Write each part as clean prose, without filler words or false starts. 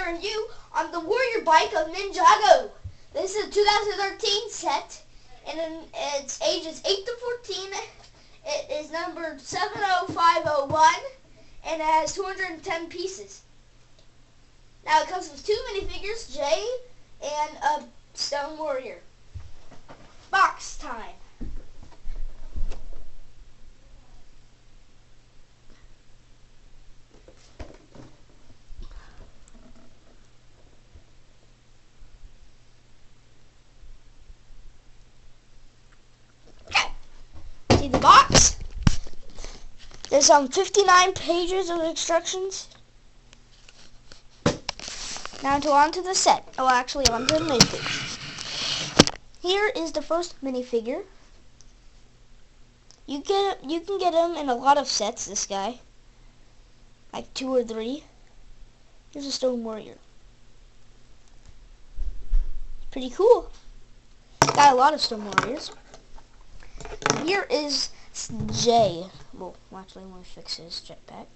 a review on the Warrior Bike of Ninjago. This is a 2013 set, and it's ages 8 to 14. It is numbered 70501, and it has 210 pieces. Now it comes with 2 minifigures, Jay and a Stone Warrior. Box time. See the box? There's 59 pages of instructions. Now on to the set. Oh, actually, on to the minifigure. Here is the first minifigure. You can get him in a lot of sets. This guy, like 2 or 3. Here's a Stone Warrior. Pretty cool. Got a lot of Stone Warriors. Here is Jay. Well, actually, let me fix his jetpack.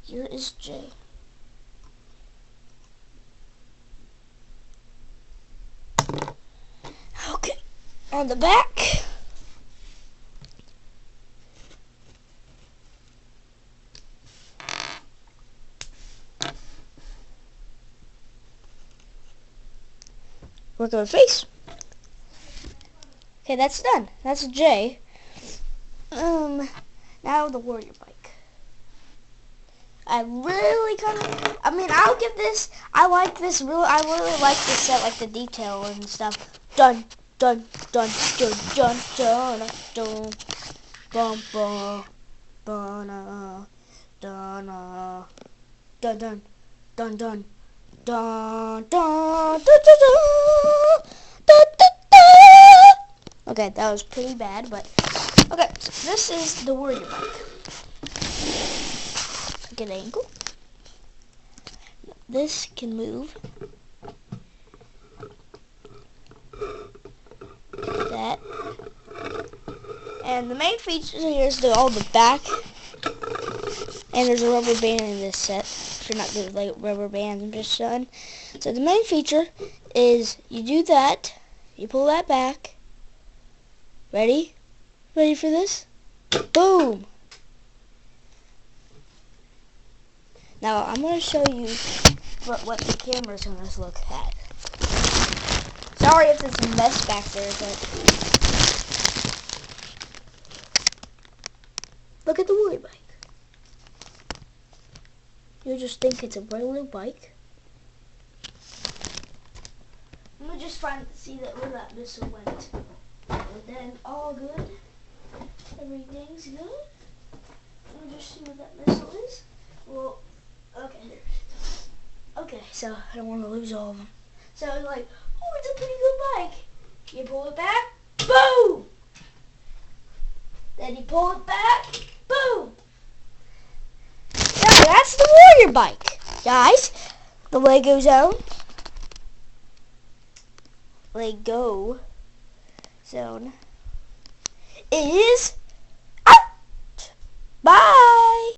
Here is Jay. Okay, on the back. Work on the face. Okay, that's done. That's Jay. Now the Warrior Bike. I'll give this. I like this. I really like this set, like the detail and stuff. Dun dun dun dun dun dun dun. Bum bum dun dun dun dun dun dun dun dun dun dun. Okay, that was pretty bad, but okay. So this is the Warrior Bike. Get an ankle. This can move. That. And the main feature here is all the back. And there's a rubber band in this set. Sure, not the like rubber band I'm just showing. So the main feature is you do that. You pull that back. Ready? Ready for this? Boom! Now I'm going to show you what the camera's going to look at. Sorry if it's a mess back there, but look at the Warrior Bike. You'll just think it's a regular bike. Let me just see where that missile went. And then all good. Everything's good. Let me just see where that missile is. Well, okay, there. Okay, so I don't want to lose all of them. So I was like, oh, it's a pretty good bike. You pull it back, boom! Then you pull it back, boom! Now that's the Warrior Bike, guys. The Lego Zone. Lego Zone is out. Bye.